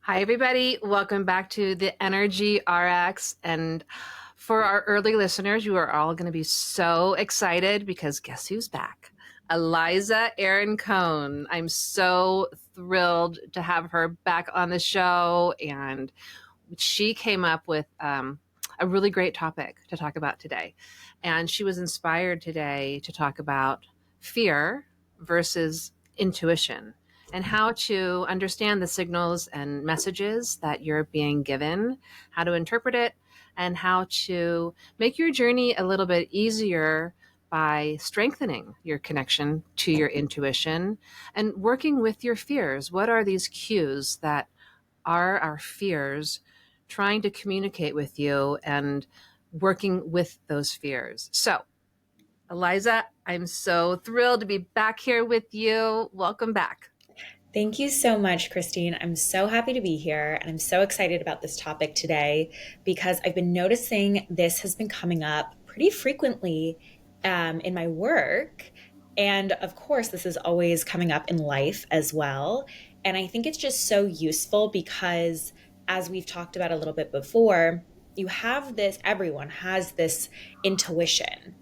Hi, everybody. Welcome back to the Energy RX. And for our early listeners, you are all going to be so excited because guess who's back? Eliza Aaron Cohen. I'm so thrilled to have her back on the show. And she came up with a really great topic to talk about today. And she was inspired today to talk about fear versus intuition and how to understand the signals and messages that you're being given, how to interpret it, and how to make your journey a little bit easier by strengthening your connection to your intuition and working with your fears. What are these cues that are our fears trying to communicate with you and working with those fears? So, Eliza, I'm so thrilled to be back here with you. Welcome back. Thank you so much, Christine. I'm so happy to be here and I'm so excited about this topic today because I've been noticing this has been coming up pretty frequently in my work. And of course, this is always coming up in life as well. And I think it's just so useful because, as we've talked about a little bit before, you have this, everyone has this intuition,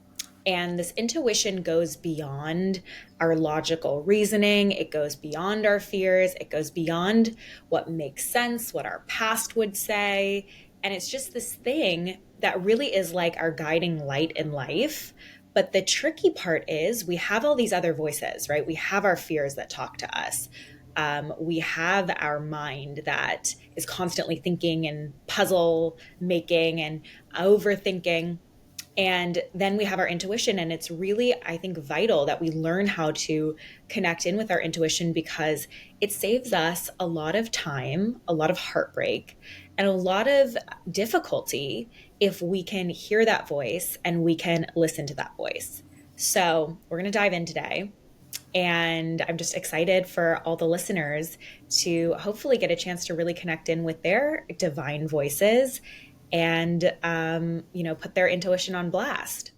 and this intuition goes beyond our logical reasoning. It goes beyond our fears. It goes beyond what makes sense, what our past would say. And it's just this thing that really is like our guiding light in life. But the tricky part is we have all these other voices, right? We have our fears that talk to us. We have our mind that is constantly thinking and puzzle making and overthinking. And then we have our intuition. And it's really, I think, vital that we learn how to connect in with our intuition because it saves us a lot of time, a lot of heartbreak, and a lot of difficulty if we can hear that voice and we can listen to that voice. So we're going to dive in today. And I'm just excited for all the listeners to hopefully get a chance to really connect in with their divine voices and put their intuition on blast.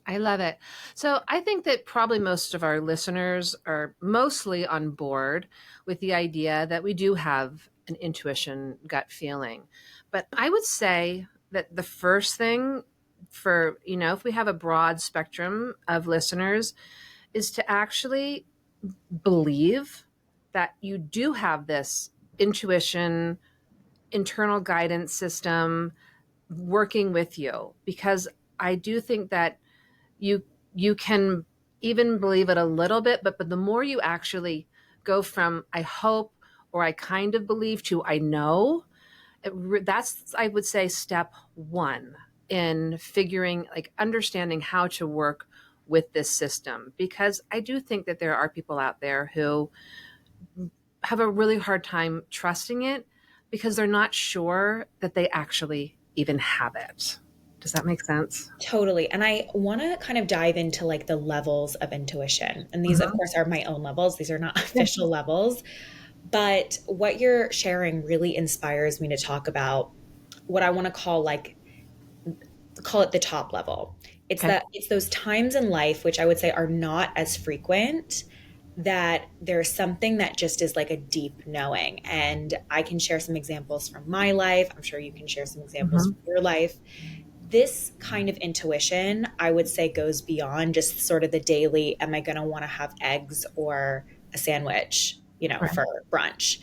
I love it. So I think that probably most of our listeners are mostly on board with the idea that we do have an intuition gut feeling. But I would say that the first thing for, if we have a broad spectrum of listeners, is to actually believe that you do have this intuition, internal guidance system working with you. Because I do think that you you can even believe it a little bit, but the more you actually go from I hope or I kind of believe to I know, that's, I would say, step one in figuring, like, understanding how to work with this system. Because I do think that there are people out there who have a really hard time trusting it because they're not sure that they actually even have it. Does that make sense? Totally. And I want to kind of dive into like the levels of intuition. And these, of Mhm. course, are my own levels. These are not Yeah. official levels. But what you're sharing really inspires me to talk about what I want to call it the top level. It's Okay. that it's those times in life, which I would say are not as frequent, that there's something that just is like a deep knowing. And I can share some examples from my life. I'm sure you can share some examples Mhm. from your life. This kind of intuition, I would say, goes beyond just sort of the daily, am I going to want to have eggs or a sandwich, Right. for brunch?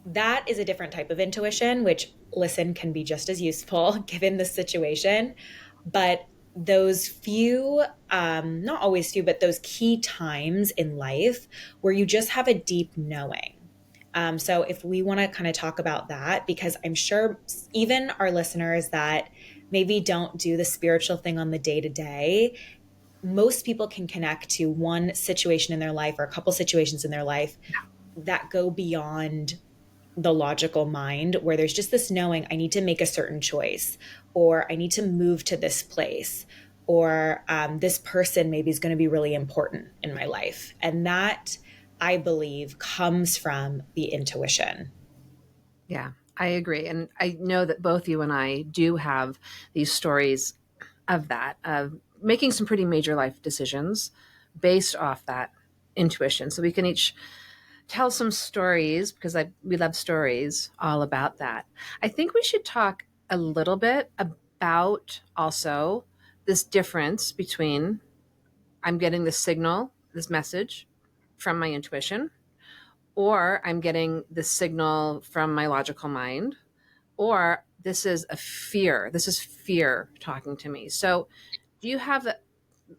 That is a different type of intuition, which, listen, can be just as useful given the situation. But those few, not always few, but those key times in life where you just have a deep knowing. So if we want to kind of talk about that, because I'm sure even our listeners that maybe don't do the spiritual thing on the day to day, most people can connect to one situation in their life or a couple situations in their life that go beyond the logical mind, where there's just this knowing I need to make a certain choice, or I need to move to this place, or this person maybe is going to be really important in my life. And that, I believe, comes from the intuition. Yeah, I agree. And I know that both you and I do have these stories of that, of making some pretty major life decisions based off that intuition. So we can each tell some stories because we love stories all about that. I think we should talk a little bit about also this difference between I'm getting this signal, this message from my intuition, or I'm getting this signal from my logical mind, or this is a fear. This is fear talking to me. So, do you have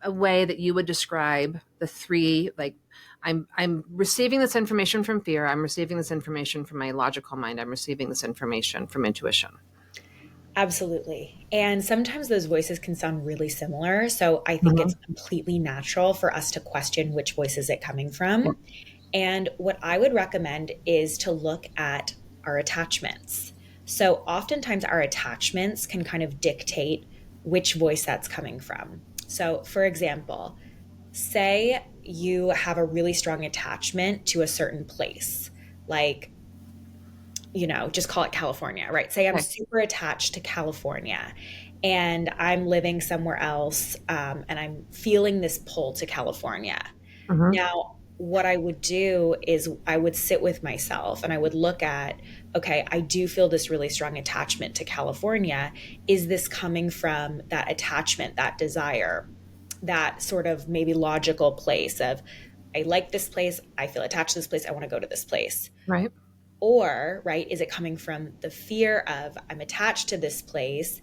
a way that you would describe the three, like I'm receiving this information from fear, I'm receiving this information from my logical mind, I'm receiving this information from intuition? Absolutely. And sometimes those voices can sound really similar. So I think Mm-hmm. it's completely natural for us to question which voice is it coming from. And what I would recommend is to look at our attachments. So oftentimes our attachments can kind of dictate which voice that's coming from. So, for example, say you have a really strong attachment to a certain place, like, just call it California, right? Say I'm Okay. super attached to California and I'm living somewhere else, and I'm feeling this pull to California. Mm-hmm. Now, what I would do is I would sit with myself and I would look at, okay, I do feel this really strong attachment to California. Is this coming from that attachment, that desire, that sort of maybe logical place of, I like this place, I feel attached to this place, I want to go to this place? Right. Or, right, is it coming from the fear of, I'm attached to this place,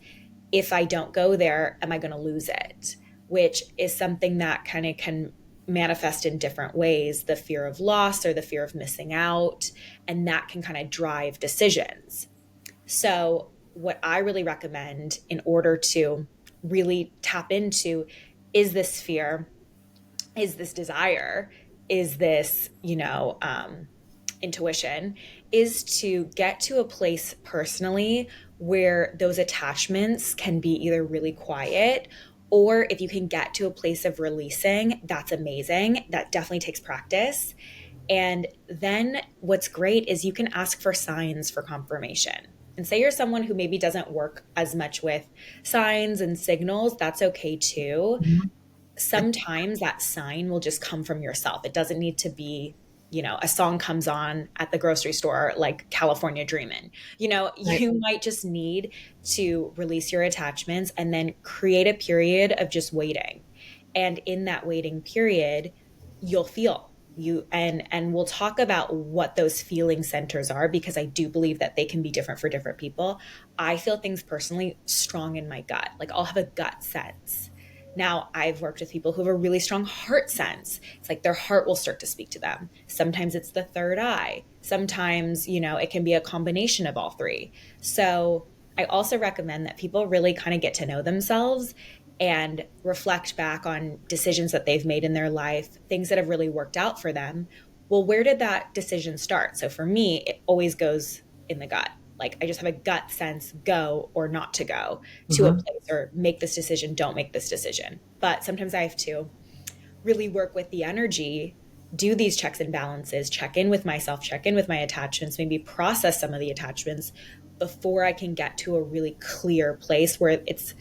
if I don't go there, am I going to lose it? Which is something that kind of can manifest in different ways, the fear of loss or the fear of missing out. And that can kind of drive decisions. So, what I really recommend in order to really tap into, is this fear? Is this desire? Is this, intuition, is to get to a place personally where those attachments can be either really quiet, or if you can get to a place of releasing, that's amazing. That definitely takes practice. And then what's great is you can ask for signs for confirmation. And say you're someone who maybe doesn't work as much with signs and signals, that's okay too. Mm-hmm. Sometimes that sign will just come from yourself. It doesn't need to be, a song comes on at the grocery store like California Dreamin'. Right. You might just need to release your attachments and then create a period of just waiting. And in that waiting period, you'll feel you and we'll talk about what those feeling centers are, because I do believe that they can be different for different people. I feel things personally strong in my gut. Like I'll have a gut sense. Now, I've worked with people who have a really strong heart sense. It's like their heart will start to speak to them. Sometimes it's the third eye. Sometimes, it can be a combination of all three. So, I also recommend that people really kind of get to know themselves and reflect back on decisions that they've made in their life, things that have really worked out for them. Well, where did that decision start? So, for me, it always goes in the gut. Like I just have a gut sense, go or not to go to a Mm-hmm. place, or make this decision, don't make this decision. But sometimes I have to really work with the energy, do these checks and balances, check in with myself, check in with my attachments, maybe process some of the attachments before I can get to a really clear place where it's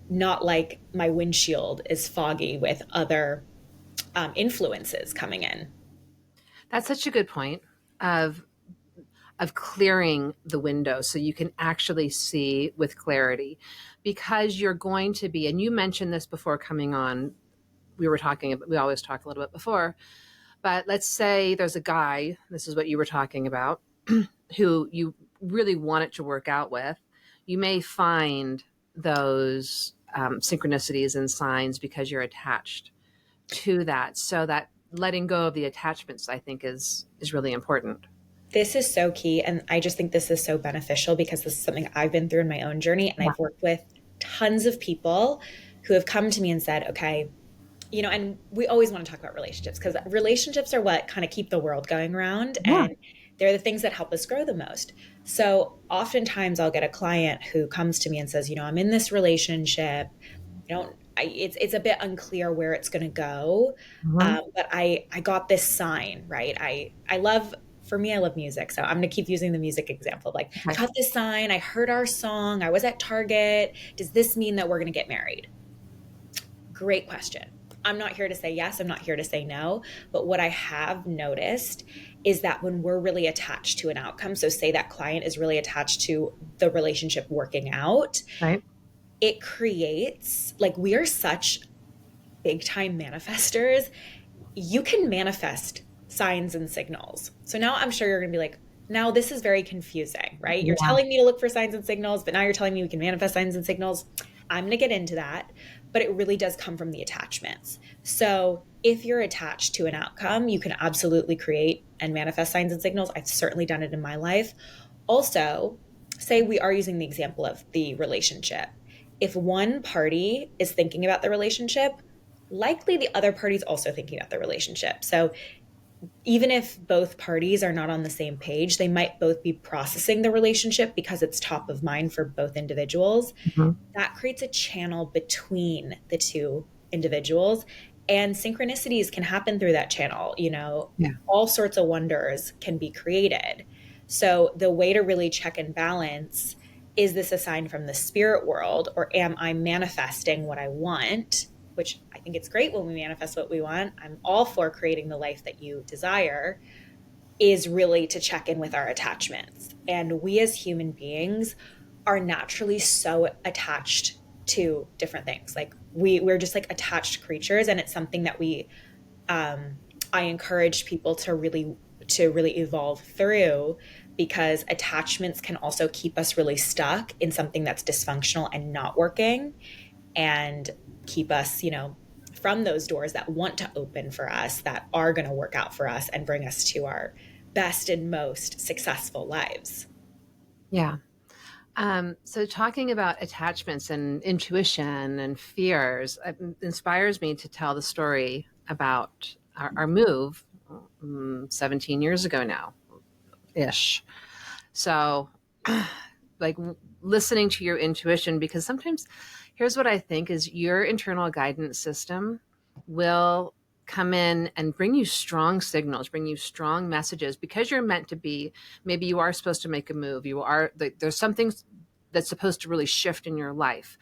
not like my windshield is foggy with other influences coming in. That's such a good point of clearing the window so you can actually see with clarity, because you're going to be, and you mentioned this before coming on, we always talk a little bit before, but let's say there's a guy, this is what you were talking about, who you really want it to work out with. You may find those synchronicities and signs because you're attached to that. So that letting go of the attachments, I think, is really important. This is so key. And I just think this is so beneficial because this is something I've been through in my own journey. And Yeah. I've worked with tons of people who have come to me and said, okay, and we always want to talk about relationships because relationships are what kind of keep the world going around. Yeah. And they're the things that help us grow the most. So oftentimes I'll get a client who comes to me and says, I'm in this relationship. It's a bit unclear where it's going to go. Mhm. But I got this sign, right? I love, for me, I love music. So I'm going to keep using the music example. Like, I Okay. got this sign, I heard our song, I was at Target. Does this mean that we're going to get married? Great question. I'm not here to say yes, I'm not here to say no. But what I have noticed is that when we're really attached to an outcome, so say that client is really attached to the relationship working out, Right. it creates like we are such big time manifestors. You can manifest signs and signals. So now I'm sure you're going to be like, now this is very confusing, right? You're Yeah. telling me to look for signs and signals, but now you're telling me we can manifest signs and signals. I'm going to get into that, but it really does come from the attachments. So if you're attached to an outcome, you can absolutely create and manifest signs and signals. I've certainly done it in my life. Also, say we are using the example of the relationship. If one party is thinking about the relationship, likely the other party is also thinking about the relationship. So even if both parties are not on the same page, they might both be processing the relationship because it's top of mind for both individuals. Mhm. That creates a channel between the two individuals. And synchronicities can happen through that channel. Yeah. All sorts of wonders can be created. So, the way to really check and balance, is this a sign from the spirit world, or am I manifesting what I want? Which I think it's great when we manifest what we want. I'm all for creating the life that you desire, is really to check in with our attachments. And we as human beings are naturally so attached to different things. Like we're just like attached creatures, and it's something that we I encourage people to really evolve through, because attachments can also keep us really stuck in something that's dysfunctional and not working, and keep us, from those doors that want to open for us, that are going to work out for us and bring us to our best and most successful lives. Yeah. So talking about attachments and intuition and fears inspires me to tell the story about our move 17 years ago now ish. So, like listening to your intuition, because sometimes here's what I think is your internal guidance system will come in and bring you strong signals, bring you strong messages because you're meant to be. Maybe you are supposed to make a move. You are, there's something that's supposed to really shift in your life.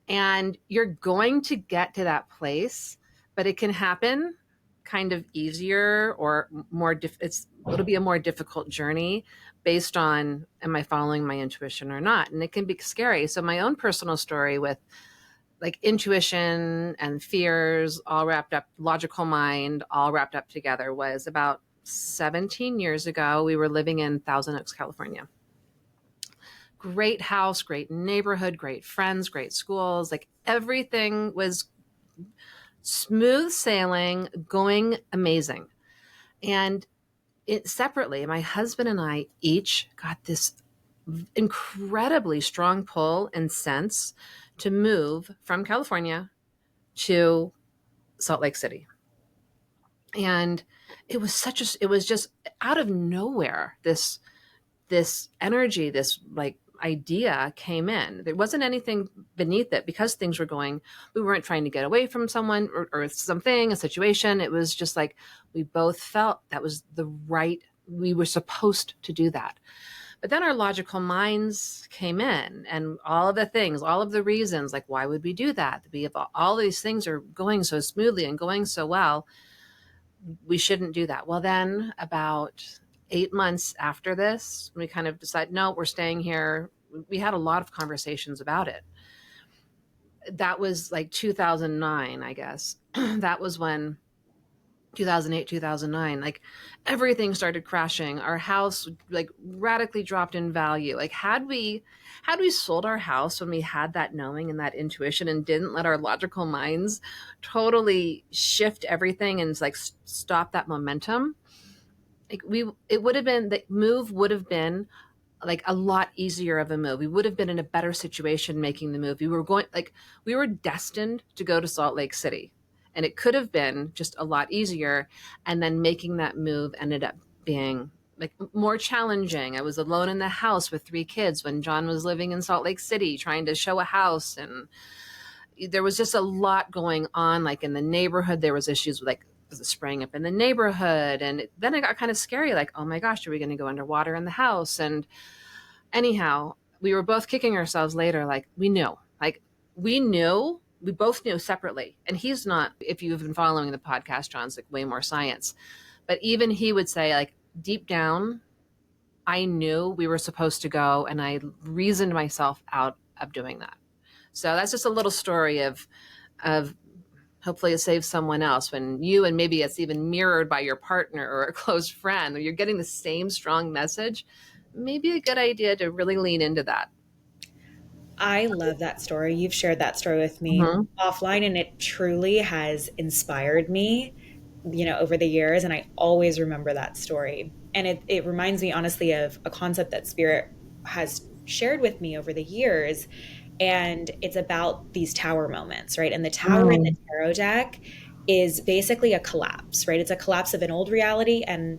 And you're going to get to that place, but it can happen kind of easier or it'll be a more difficult journey based on, am I following my intuition or not? And it can be scary. So my own personal story with like intuition and fears all wrapped up, logical mind all wrapped up together, was about 17 years ago. We were living in Thousand Oaks, California. Great house, great neighborhood, great friends, great schools. Like everything was smooth sailing, going amazing. And separately, my husband and I each got this incredibly strong pull and sense to move from California to Salt Lake City. And it was just out of nowhere, this energy, this like idea came in. There wasn't anything beneath it because things were going, we weren't trying to get away from someone or something, a situation. It was just like we both felt that was the right, we were supposed to do that. But then our logical minds came in and all of the things, all of the reasons, like why would we do that? We have all these things are going so smoothly and going so well. We shouldn't do that. Well, then about 8 months after this, we kind of decided, no, we're staying here. We had a lot of conversations about it. That was like 2009, I guess. That was when 2008, 2009, like everything started crashing. Our house like radically dropped in value. Like had we sold our house when we had that knowing and that intuition and didn't let our logical minds totally shift everything and like stop that momentum, like it would have been, the move would have been like a lot easier of a move. We would have been in a better situation making the move. We were destined to go to Salt Lake City, and it could have been just a lot easier. And then making that move ended up being like more challenging. I was alone in the house with three kids when John was living in Salt Lake City trying to show a house, and there was just a lot going on. Like in the neighborhood, there was issues with like spraying up in the neighborhood, and then it got kind of scary. Like, oh my gosh, are we going to go underwater in the house? And anyhow, we were both kicking ourselves later. Like we knew we both knew separately. And he's not, if you've been following the podcast, John's like way more science. But even he would say, like, deep down, I knew we were supposed to go, and I reasoned myself out of doing that. So that's just a little story of hopefully it saves someone else when you, and maybe it's even mirrored by your partner or a close friend, or you're getting the same strong message. Maybe a good idea to really lean into that. I love that story. You've shared that story with me Mm-hmm. offline, and it truly has inspired me, over the years. And I always remember that story. And it reminds me, honestly, of a concept that Spirit has shared with me over the years. And it's about these tower moments, right? And the tower in the Mm. tarot deck is basically a collapse, right? It's a collapse of an old reality. And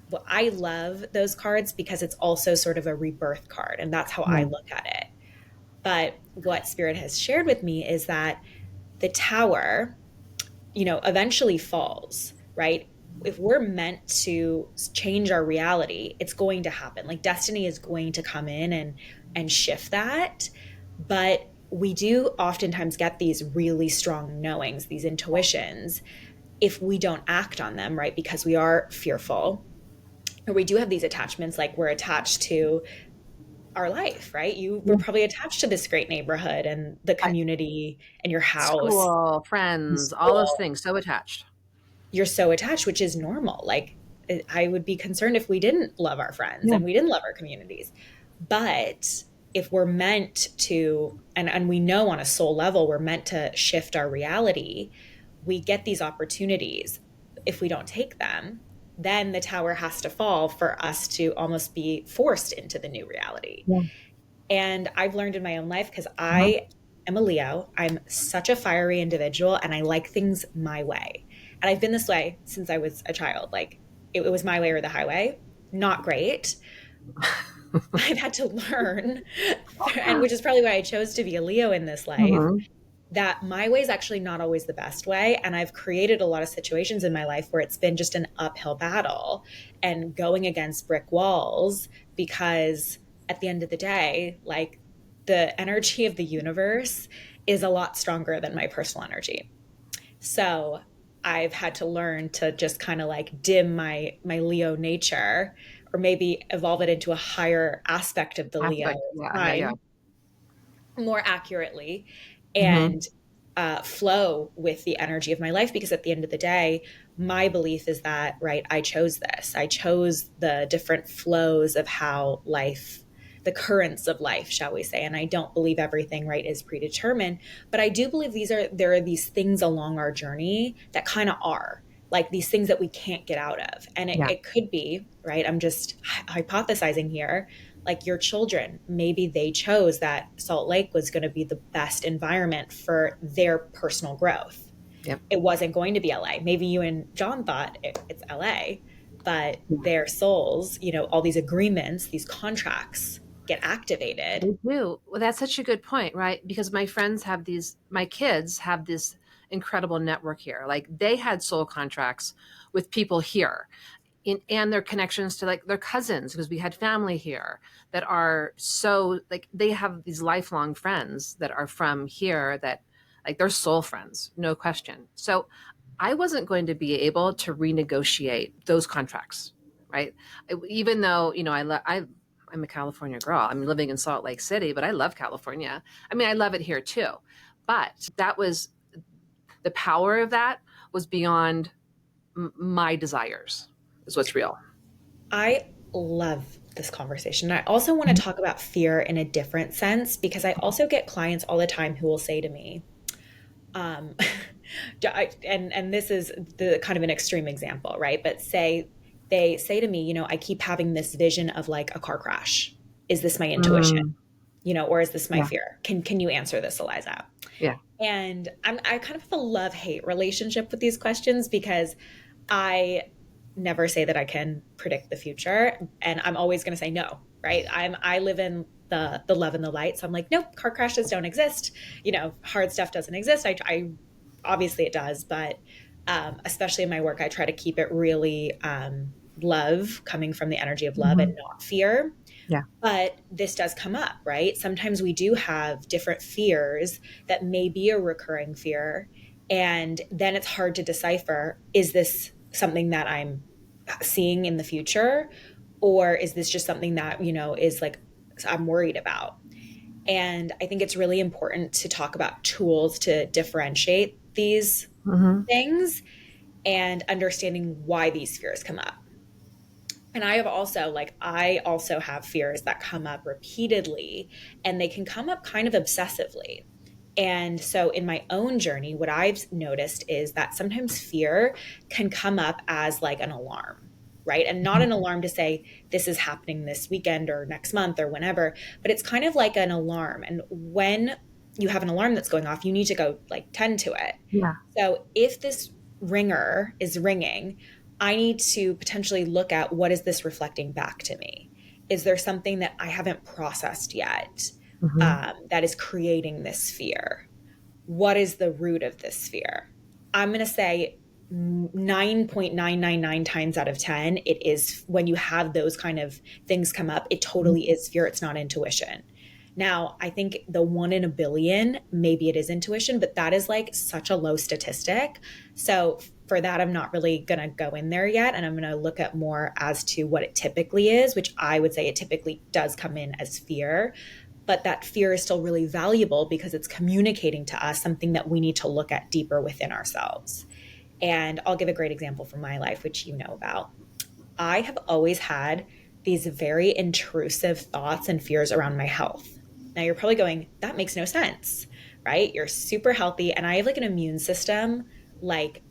well, I love those cards because it's also sort of a rebirth card. And that's how I Yeah. look at it. But what Spirit has shared with me is that the tower, eventually falls, right? If we're meant to change our reality, it's going to happen. Like destiny is going to come in and shift that. But we do oftentimes get these really strong knowings, these intuitions, if we don't act on them, right? Because we are fearful, or we do have these attachments, like we're attached to our life, right? You were Yeah. probably attached to this great neighborhood and the I, community and your house school, and friends, all those school. things, so attached. You're so attached, which is normal. Like, I would be concerned if we didn't love our friends Yeah. and we didn't love our communities. But if we're meant to, and we know on a soul level, we're meant to shift our reality, we get these opportunities. If we don't take them, then the tower has to fall for us to almost be forced into the new reality. Yeah. And I've learned in my own life, because Uh-huh. I am a Leo, I'm such a fiery individual and I like things my way. And I've been this way since I was a child. Like it was my way or the highway. Not great. I've had to learn, and which is probably why I chose to be a Leo in this life, Mm-hmm. that my way is actually not always the best way. And I've created a lot of situations in my life where it's been just an uphill battle and going against brick walls, because at the end of the day, like the energy of the universe is a lot stronger than my personal energy. So I've had to learn to just kind of like dim my Leo nature, or maybe evolve it into a higher aspect of the Leo Aspect. Yeah. Yeah. Yeah. sign more accurately, Mm-hmm. and flow with the energy of my life. Because at the end of the day, my belief is that, right, I chose this. I chose the different flows of how life, the currents of life, shall we say. And I don't believe everything, right, is predetermined, but I do believe there are these things along our journey that kind of are like these things that we can't get out of. And Yeah. it could be, right, I'm just hypothesizing here, like your children, maybe they chose that Salt Lake was going to be the best environment for their personal growth. Yep. It wasn't going to be LA. Maybe you and John thought it's LA, but their souls, all these agreements, these contracts get activated. They do. Well, that's such a good point, right? Because my kids have this incredible network here. Like they had soul contracts with people here and their connections to like their cousins, because we had family here that are so like they have these lifelong friends that are from here that like they're soul friends, no question. So I wasn't going to be able to renegotiate those contracts, right? Even though I'm a California girl. I'm living in Salt Lake City, but I love California. I mean, I love it here too. But that was the power of that was beyond my desires. Is what's real. I love this conversation. I also want to talk about fear in a different sense, because I also get clients all the time who will say to me, um, and this is the kind of an extreme example, right? But they say to me, I keep having this vision of like a car crash. Is this my intuition? Mm, Or is this my yeah, fear? Can you answer this, Eliza? yeah, And I kind of have a love-hate relationship with these questions, because I never say that I can predict the future, and I'm always going to say no, right? I live in the love and the light, so I'm like, nope, car crashes don't exist. Hard stuff doesn't exist. I obviously it does, but especially in my work, I try to keep it really love, coming from the energy of love hmm and not fear. Yeah. But this does come up, right? Sometimes we do have different fears that may be a recurring fear. And then it's hard to decipher, is this something that I'm seeing in the future? Or is this just something that, is like I'm worried about? And I think it's really important to talk about tools to differentiate these Hmm. things and understanding why these fears come up. And I also have fears that come up repeatedly, and they can come up kind of obsessively. And so in my own journey, what I've noticed is that sometimes fear can come up as like an alarm, right? And not an alarm to say this is happening this weekend or next month or whenever, but it's kind of like an alarm. And when you have an alarm that's going off, you need to go like tend to it. Yeah. So if this ringer is ringing, I need to potentially look at, what is this reflecting back to me? Is there something that I haven't processed yet, Hmm. that is creating this fear? What is the root of this fear? I'm going to say 9.999 times out of 10, it is when you have those kind of things come up, it totally is fear. It's not intuition. Now, I think the one in a billion, maybe it is intuition, but that is like such a low statistic. So for that, I'm not really going to go in there yet. And I'm going to look at more as to what it typically is, which I would say it typically does come in as fear. But that fear is still really valuable because it's communicating to us something that we need to look at deeper within ourselves. And I'll give a great example from my life, which you know about. I have always had these very intrusive thoughts and fears around my health. Now you're probably going, that makes no sense, right? You're super healthy. And I have like an immune system, like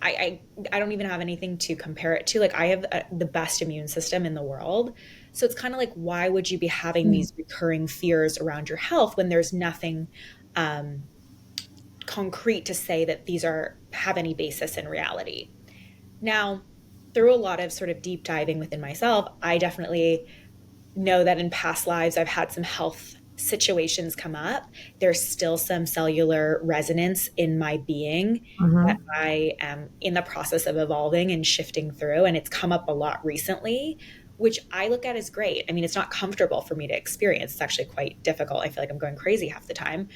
I don't even have anything to compare it to. Like I have the best immune system in the world. So it's kind of like, why would you be having these recurring fears around your health when there's nothing um, concrete to say that these are have any basis in reality? Now, through a lot of sort of deep diving within myself, I definitely know that in past lives I've had some health situations come up. There's still some cellular resonance in my being that Hmm. I am in the process of evolving and shifting through. And it's come up a lot recently, which I look at as great. I mean, it's not comfortable for me to experience. It's actually quite difficult. I feel like I'm going crazy half the time,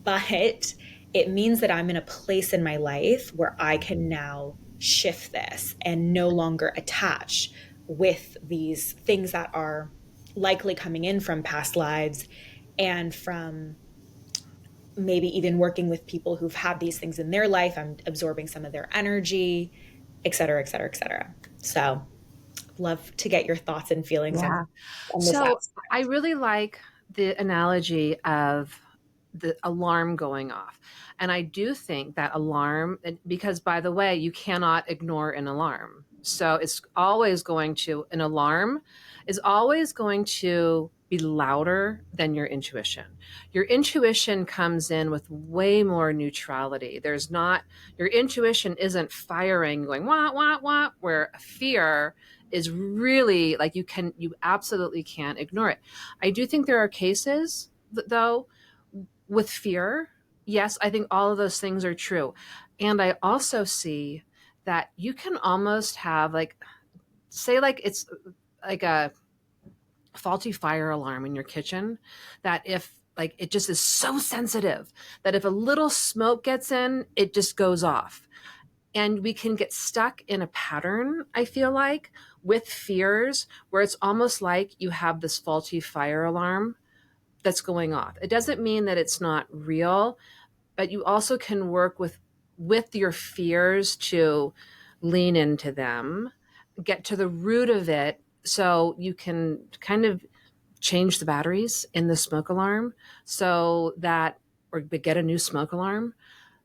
but it means that I'm in a place in my life where I can now shift this and no longer attach with these things that are likely coming in from past lives and from maybe even working with people who've had these things in their life. I'm absorbing some of their energy, et cetera, et cetera, et cetera. So love to get your thoughts and feelings Yeah. on this So I aspect. really like the analogy of the alarm going off. And I do think that alarm, because by the way, you cannot ignore an alarm. So it's always going to, an alarm is always going to be louder than your intuition. Your intuition comes in with way more neutrality. There's not, your intuition isn't firing, going wah, wah, wah, where fear is really like you absolutely can't ignore it. I do think there are cases, though, with fear. Yes, I think all of those things are true. And I also see that you can almost have like, say, like it's like a faulty fire alarm in your kitchen, that if like it just is so sensitive that if a little smoke gets in, it just goes off. And we can get stuck in a pattern, I feel like, with fears where it's almost like you have this faulty fire alarm that's going off. It doesn't mean that it's not real, but you also can work with your fears to lean into them, get to the root of it, so you can kind of change the batteries in the smoke alarm, so that, or get a new smoke alarm,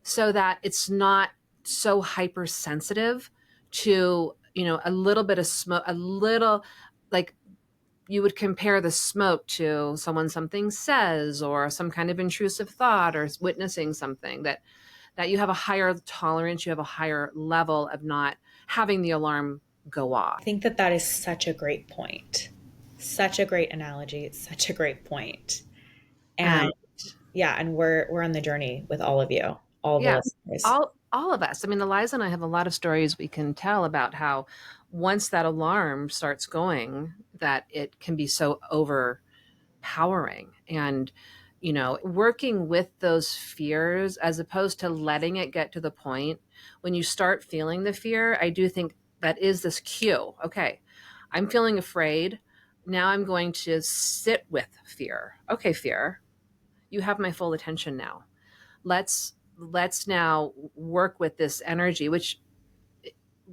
so that it's not so hypersensitive to, a little bit of smoke, a little, like, you would compare the smoke to someone something says, or some kind of intrusive thought, or witnessing something, that you have a higher tolerance, you have a higher level of not having the alarm go I off. think that that is such a great point. Such a great analogy. It's such a great point. And um, yeah, and we're on the journey with all of you, all the yeah, listeners. all all of us. I mean, Eliza and I have a lot of stories we can tell about how once that alarm starts going, that it can be so overpowering. And, working with those fears as opposed to letting it get to the point when you start feeling the fear, I do think that is this cue. Okay, I'm feeling afraid. Now I'm going to sit with fear. Okay, fear, you have my full attention now. Let's now work with this energy, which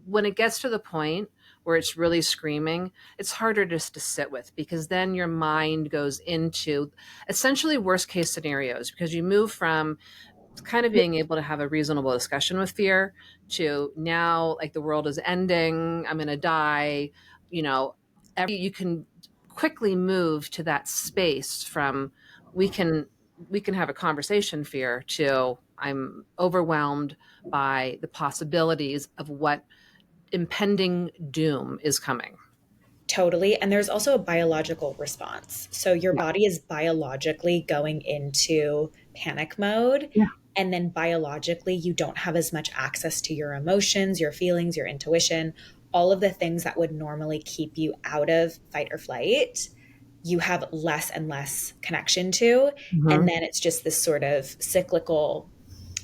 when it gets to the point where it's really screaming, it's harder just to sit with, because then your mind goes into essentially worst case scenarios, because you move from kind of being able to have a reasonable discussion with fear to now like the world is ending, I'm going to die, you know, you can quickly move to that space from we can we can have a conversation fear to I'm overwhelmed by the possibilities of what impending doom is coming. Totally. And there's also a biological response. So your Yeah. body is biologically going into panic mode. Yeah. And then biologically, you don't have as much access to your emotions, your feelings, your intuition, all of the things that would normally keep you out of fight or flight. You have less and less connection to. And Mm-hmm. then it's just this sort of cyclical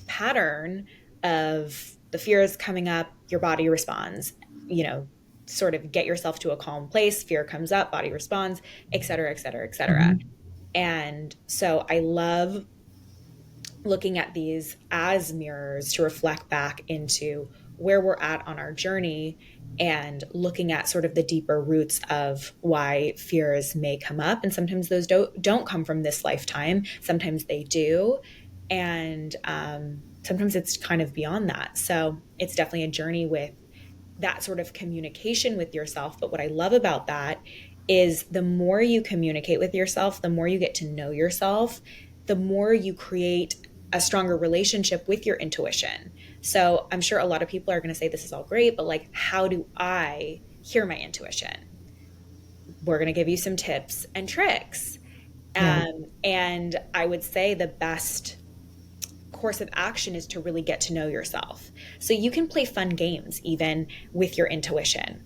pattern of the fear is coming up, your body responds, you know, sort of get yourself to a calm place, fear comes up, body responds, et cetera, et cetera, et cetera. Mm-hmm. And so I love looking at these as mirrors to reflect back into where we're at on our journey and looking at sort of the deeper roots of why fears may come up. And sometimes those don't come from this lifetime, sometimes they do. And sometimes it's kind of beyond that. So it's definitely a journey with that sort of communication with yourself. But what I love about that is the more you communicate with yourself, the more you get to know yourself, the more you create a stronger relationship with your intuition. So I'm sure a lot of people are going to say this is all great, but like, how do I hear my intuition? We're going to give you some tips and tricks. Yeah. And I would say the best course of action is to really get to know yourself. So you can play fun games even with your intuition.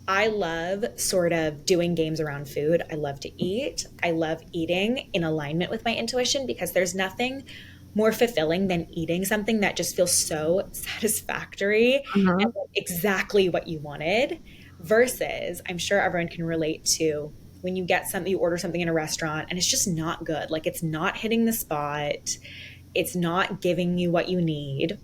I love sort of doing games around food. I love to eat. I love eating in alignment with my intuition because there's nothing more fulfilling than eating something that just feels so satisfactory and Mm-hmm. exactly what you wanted versus I'm sure everyone can relate to when you get something, you order something in a restaurant and it's just not good. Like it's not hitting the spot. It's not giving you what you need,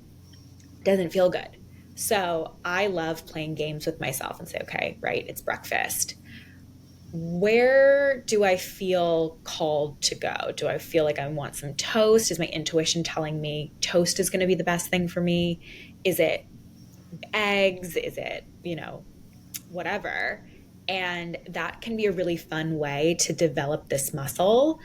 doesn't feel good. So I love playing games with myself and say, okay, right, it's breakfast. Where do I feel called to go? Do I feel like I want some toast? Is my intuition telling me toast is going to be the best thing for me? Is it eggs? Is it, whatever? And that can be a really fun way to develop this muscle.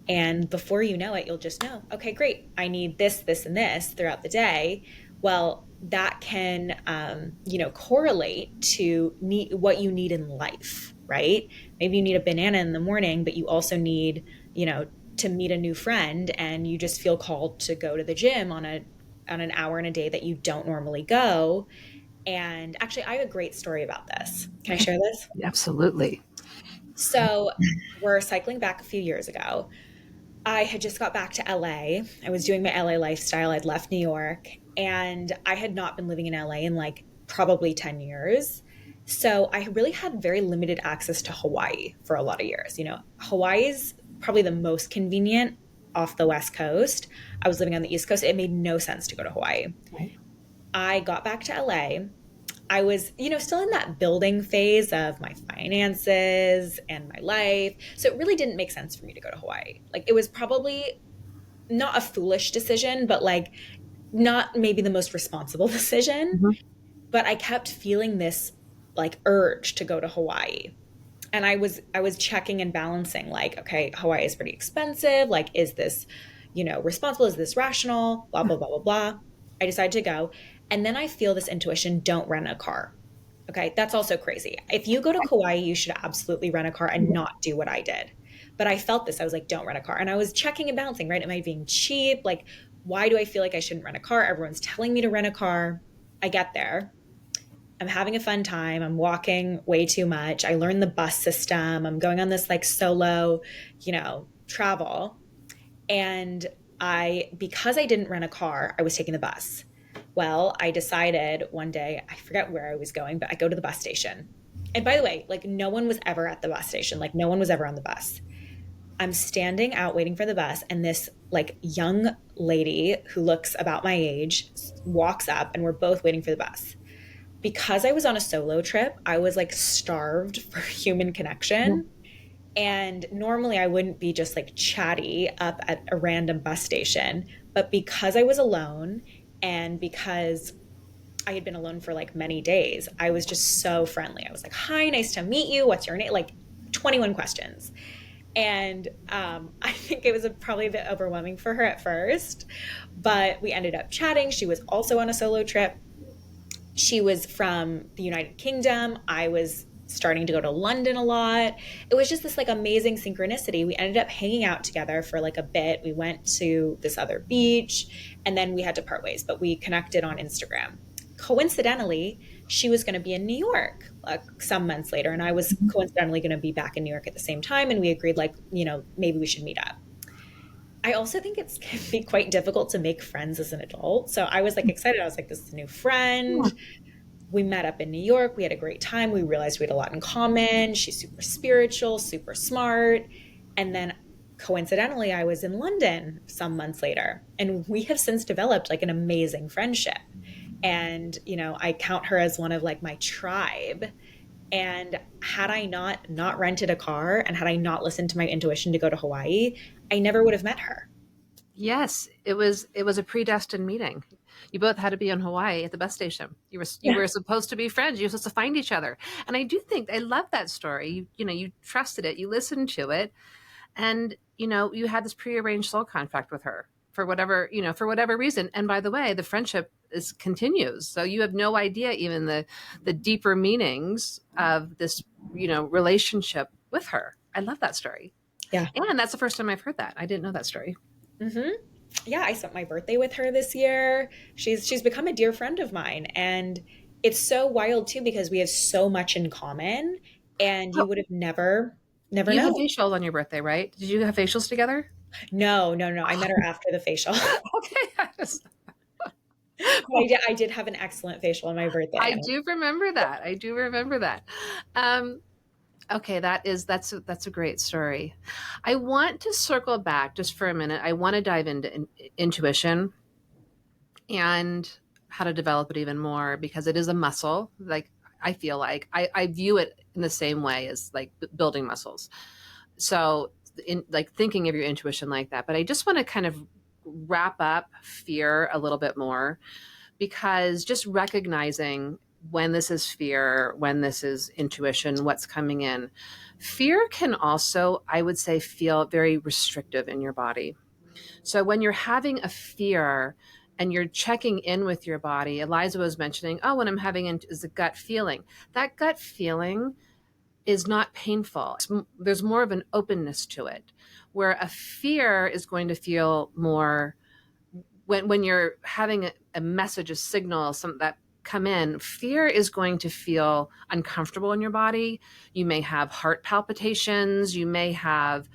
And before you know it, you'll just know, okay, great. I need this, this, and this throughout the day. Well, that can, correlate to what you need in life, right? Maybe you need a banana in the morning, but you also need, to meet a new friend, and you just feel called to go to the gym on an hour in a day that you don't normally go. And actually, I have a great story about this. Can I share this? Absolutely. So, we're cycling back a few years ago. I had just got back to LA. I was doing my LA lifestyle. I'd left New York and I had not been living in LA in like probably 10 years. So I really had very limited access to Hawaii for a lot of years. Hawaii is probably the most convenient off the West Coast. I was living on the East Coast. It made no sense to go to Hawaii. Right. I got back to LA. I was, still in that building phase of my finances and my life. So it really didn't make sense for me to go to Hawaii. Like it was probably not a foolish decision, but like not maybe the most responsible decision. Mm-hmm. But I kept feeling this like urge to go to Hawaii. And I was checking and balancing like, okay, Hawaii is pretty expensive. Like, is this, responsible? Is this rational? Blah, blah, blah, blah, blah. I decided to go. And then I feel this intuition, don't rent a car. Okay, that's also crazy. If you go to Kauai, you should absolutely rent a car and not do what I did. But I felt this. I was like, don't rent a car. And I was checking and balancing, right? Am I being cheap? Like, why do I feel like I shouldn't rent a car? Everyone's telling me to rent a car. I get there. I'm having a fun time. I'm walking way too much. I learned the bus system. I'm going on this like solo, travel. And because I didn't rent a car, I was taking the bus. Well, I decided one day, I forget where I was going, but I go to the bus station. And by the way, like no one was ever at the bus station. Like no one was ever on the bus. I'm standing out waiting for the bus, and this like young lady who looks about my age walks up, and we're both waiting for the bus. Because I was on a solo trip, I was like starved for human connection. And normally I wouldn't be just like chatty up at a random bus station. But because I was alone and because I had been alone for like many days, I was just so friendly. I was like, hi, nice to meet you. What's your name? Like 21 questions. And I think it was probably a bit overwhelming for her at first, but we ended up chatting. She was also on a solo trip. She was from the United Kingdom. I was starting to go to London a lot. It was just this like amazing synchronicity. We ended up hanging out together for like a bit. We went to this other beach and then we had to part ways, but we connected on Instagram. Coincidentally, she was going to be in New York some months later, and I was coincidentally going to be back in New York at the same time. And we agreed, like, maybe we should meet up. I also think it can be quite difficult to make friends as an adult. So I was like excited. I was like, this is a new friend. We met up in New York. We had a great time. We realized we had a lot in common. She's super spiritual, super smart. And then coincidentally, I was in London some months later. And we have since developed like an amazing friendship. And, I count her as one of like my tribe. And had I not rented a car and had I not listened to my intuition to go to Hawaii, I never would have met her. Yes, it was a predestined meeting. You both had to be in Hawaii at the bus station. You were supposed to be friends. You were supposed to find each other. And I do think I love that story. You trusted it. You listened to it, and you had this prearranged soul contract with her for whatever reason. And by the way, the friendship is continues. So you have no idea even the deeper meanings of this relationship with her. I love that story. Yeah. And that's the first time I've heard that. I didn't know that story. Hmm. Yeah, I spent my birthday with her this year. She's become a dear friend of mine, and it's so wild too because we have so much in common, and you Oh, would have never you had known. facials on your birthday, right? Did you have facials together? No, no, no. I met her after the facial. Okay. I did have an excellent facial on my birthday. I do remember that. I do remember that. Um, okay, that's a great story. I want to circle back just for a minute. I want to dive into intuition and how to develop it even more because it is a muscle. Like I feel like I view it in the same way as like building muscles. So in like thinking of your intuition like that, but I just want to kind of wrap up fear a little bit more because just recognizing when this is fear, when this is intuition, what's coming in. Fear can also, I would say, feel very restrictive in your body. So when you're having a fear and you're checking in with your body, Eliza was mentioning, oh, when I'm having is a gut feeling. That gut feeling is not painful. There's more of an openness to it, where a fear is going to feel more when you're having a message, a signal, some that come in. Fear is going to feel uncomfortable in your body. You may have heart palpitations. You may have,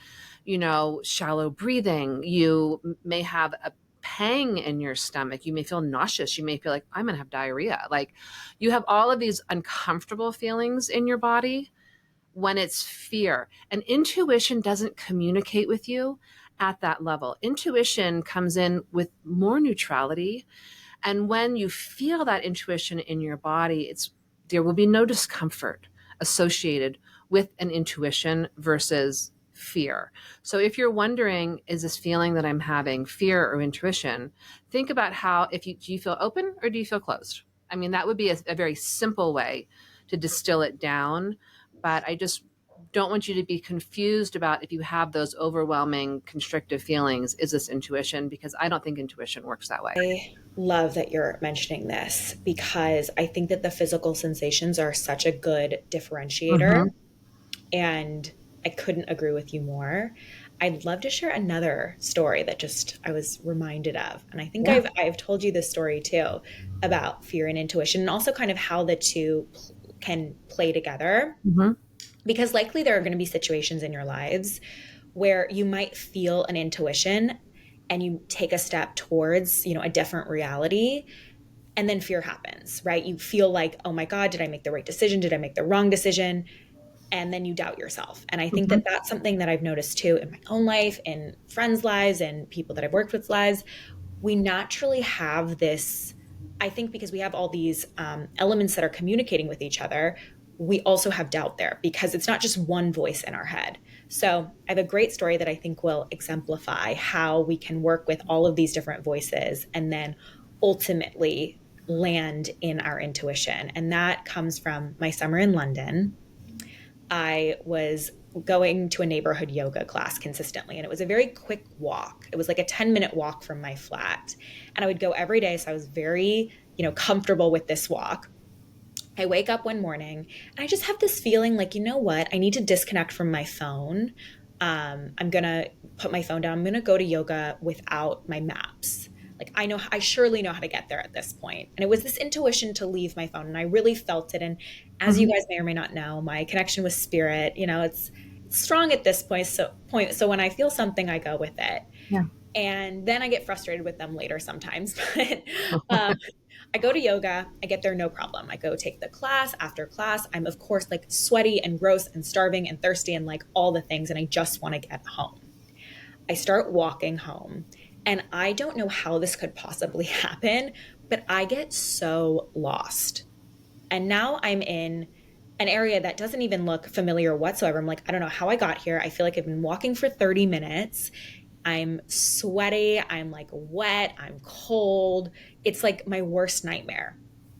shallow breathing. You may have a pang in your stomach. You may feel nauseous. You may feel like I'm going to have diarrhea. Like you have all of these uncomfortable feelings in your body when it's fear. And intuition doesn't communicate with you at that level. Intuition comes in with more neutrality. And when you feel that intuition in your body, there will be no discomfort associated with an intuition versus fear. So if you're wondering, is this feeling that I'm having fear or intuition? Think about do you feel open or do you feel closed? I mean, that would be a very simple way to distill it down. But I just don't want you to be confused about if you have those overwhelming constrictive feelings, is this intuition? Because I don't think intuition works that way. I love that you're mentioning this because I think that the physical sensations are such a good differentiator. Mm-hmm. And I couldn't agree with you more. I'd love to share another story that just I was reminded of. And I think Yeah. I've told you this story too about fear and intuition and also kind of how the two can play together, Hmm. because likely there are going to be situations in your lives where you might feel an intuition and you take a step towards, a different reality, and then fear happens, right? You feel like, oh my God, did I make the right decision? Did I make the wrong decision? And then you doubt yourself. And I think Hmm. that that's something that I've noticed too in my own life, in friends' lives, and people that I've worked with lives. We naturally have this, I think, because we have all these elements that are communicating with each other, we also have doubt there because it's not just one voice in our head. So I have a great story that I think will exemplify how we can work with all of these different voices and then ultimately land in our intuition. And that comes from my summer in London. I was going to a neighborhood yoga class consistently, and it was a very quick walk. It was like a 10-minute walk from my flat. And I would go every day. So I was very, comfortable with this walk. I wake up one morning and I just have this feeling like, you know what? I need to disconnect from my phone. I'm going to put my phone down. I'm going to go to yoga without my maps. Like I surely know how to get there at this point. And it was this intuition to leave my phone. And I really felt it. And as you Hmm. guys may or may not know, my connection with spirit, it's strong at this point. So when I feel something, I go with it. Yeah. And then I get frustrated with them later sometimes. But um, I go to yoga, I get there no problem. I go take the class after class. I'm, of course, like sweaty and gross and starving and thirsty and like all the things. And I just want to get home. I start walking home. And I don't know how this could possibly happen, but I get so lost. And now I'm in an area that doesn't even look familiar whatsoever. I'm like, I don't know how I got here. I feel like I've been walking for 30 minutes. I'm sweaty. I'm like wet. I'm cold. It's like my worst nightmare.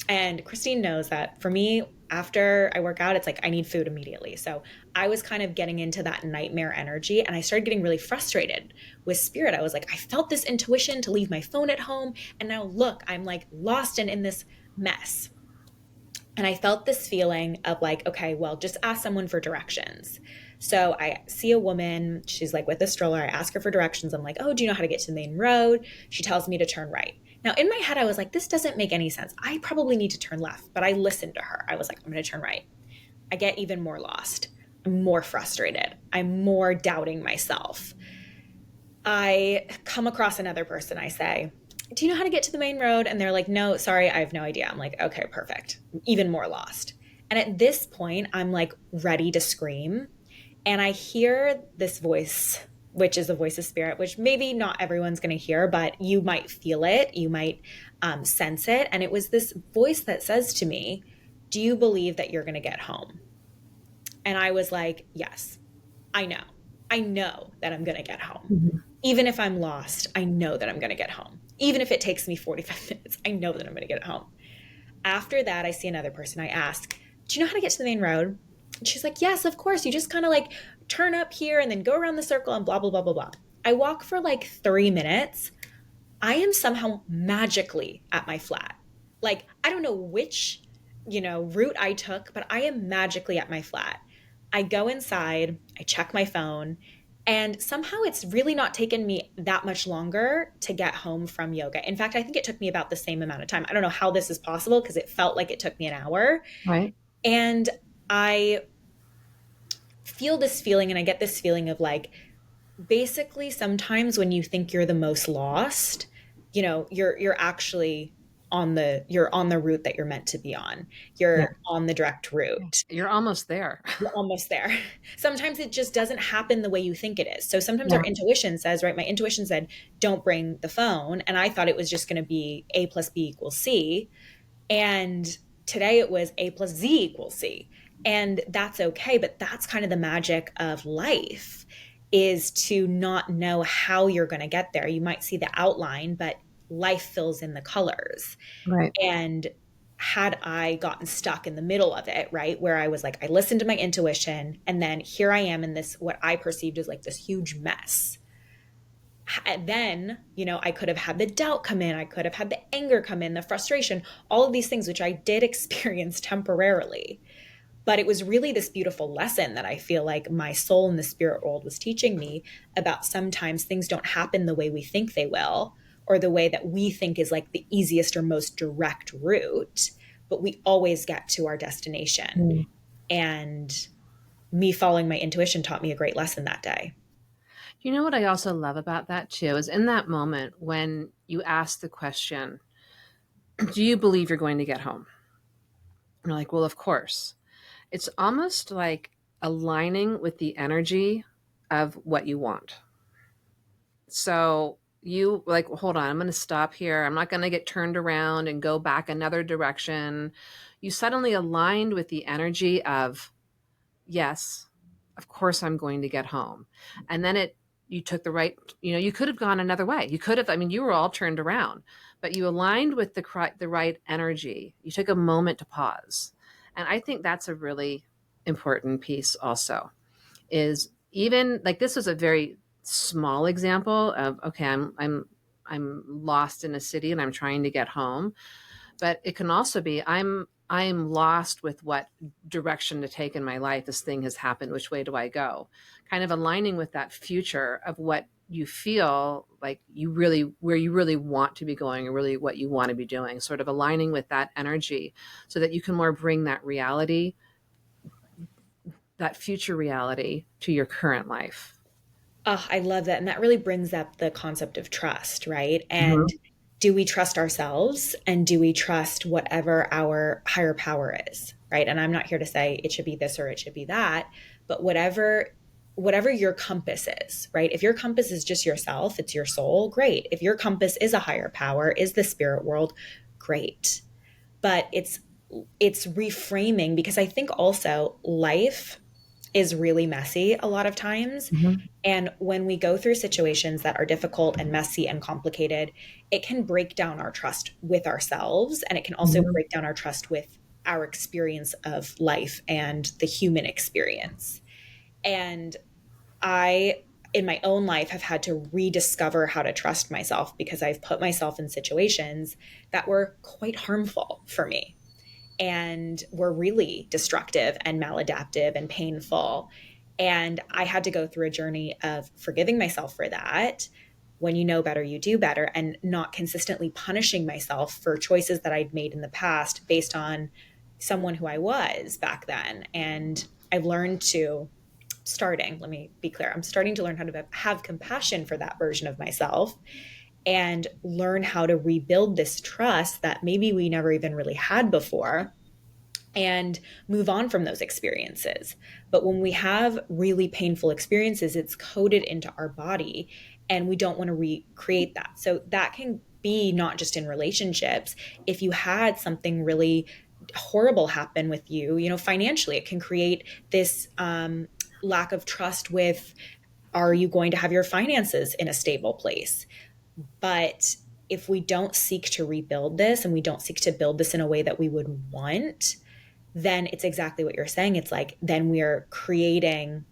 And Christine knows that for me, after I work out, it's like I need food immediately. So I was kind of getting into that nightmare energy and I started getting really frustrated with spirit. I was like, I felt this intuition to leave my phone at home. And now look, I'm like lost and in this mess. And I felt this feeling of like, okay, well, just ask someone for directions. So I see a woman, she's like with a stroller. I ask her for directions. I'm like, oh, do you know how to get to the main road? She tells me to turn right. Now, in my head, I was like, this doesn't make any sense. I probably need to turn left. But I listened to her. I was like, I'm going to turn right. I get even more lost. I'm more frustrated. I'm more doubting myself. I come across another person. I say, do you know how to get to the main road? And they're like, no, sorry, I have no idea. I'm like, okay, perfect. Even more lost. And at this point, I'm like ready to scream. And I hear this voice, which is the voice of spirit, which maybe not everyone's going to hear, but you might feel it. You might sense it. And it was this voice that says to me, do you believe that you're going to get home? And I was like, yes, I know. I know that I'm going to get home. Hmm. Even if I'm lost, I know that I'm going to get home. Even if it takes me 45 minutes, I know that I'm going to get home. After that, I see another person. I ask, do you know how to get to the main road? And she's like, yes, of course. You just kind of like turn up here and then go around the circle and blah, blah, blah, blah, blah. I walk for like 3 minutes. I am somehow magically at my flat. Like, I don't know which, route I took, but I am magically at my flat. I go inside, I check my phone, and somehow it's really not taken me that much longer to get home from yoga. In fact, I think it took me about the same amount of time. I don't know how this is possible because it felt like it took me an hour. Right. And I feel this feeling and I get this feeling of like, basically sometimes when you think you're the most lost, you're actually you're on the route that you're meant to be on. Yeah. You're on the direct Yeah. route. You're almost there. You're almost there. Sometimes it just doesn't happen the way you think it is. So sometimes our Yeah. intuition says, right, my intuition said don't bring the phone, and I thought it was just going to be A plus B equals C, and today it was A plus Z equals C. And that's okay. But that's kind of the magic of life, is to not know how you're going to get there. You might see the outline, but life fills in the colors. Right. And had I gotten stuck in the middle of it, right, where I was like, I listened to my intuition, and then here I am in this, what I perceived as like this huge mess. And then, I could have had the doubt come in. I could have had the anger come in, the frustration, all of these things, which I did experience temporarily. But it was really this beautiful lesson that I feel like my soul in the spirit world was teaching me about sometimes things don't happen the way we think they will, or the way that we think is like the easiest or most direct route, but we always get to our destination. Mm. And me following my intuition taught me a great lesson that day. You know what I also love about that too is in that moment when you ask the question, do you believe you're going to get home? And you're like, well, of course. It's almost like aligning with the energy of what you want. So you like, well, hold on, I'm going to stop here. I'm not going to get turned around and go back another direction. You suddenly aligned with the energy of, yes, of course I'm going to get home. And then you took the right, you could have gone another way. You could have, I mean, you were all turned around, but you aligned with the right energy. You took a moment to pause. And I think that's a really important piece also is even like this was a very small example of, okay, I'm lost in a city and I'm trying to get home, but it can also be I'm lost with what direction to take in my life. This thing has happened. Which way do I go? Kind of aligning with that future of what you feel like where you really want to be going or really what you want to be doing, sort of aligning with that energy so that you can more bring that reality, that future reality to your current life. Oh, I love that. And that really brings up the concept of trust, right? And Mhm. do we trust ourselves and do we trust whatever our higher power is, right? And I'm not here to say it should be this or it should be that, but whatever your compass is, right? If your compass is just yourself, it's your soul, great. If your compass is a higher power, is the spirit world, great. But it's reframing because I think also life is really messy a lot of times. Mhm. And when we go through situations that are difficult and messy and complicated, it can break down our trust with ourselves. And it can also Mhm. break down our trust with our experience of life and the human experience. And I, in my own life, have had to rediscover how to trust myself because I've put myself in situations that were quite harmful for me and were really destructive and maladaptive and painful. And I had to go through a journey of forgiving myself for that. When you know better, you do better, and not consistently punishing myself for choices that I'd made in the past based on someone who I was back then. And I've learned to let me be clear, I'm starting to learn how to have compassion for that version of myself and learn how to rebuild this trust that maybe we never even really had before and move on from those experiences. But when we have really painful experiences, it's coded into our body and we don't want to recreate that. So that can be not just in relationships. If you had something really horrible happen with you, financially, it can create this lack of trust with, are you going to have your finances in a stable place? But if we don't seek to rebuild this and we don't seek to build this in a way that we would want, then it's exactly what you're saying. It's like then we're creating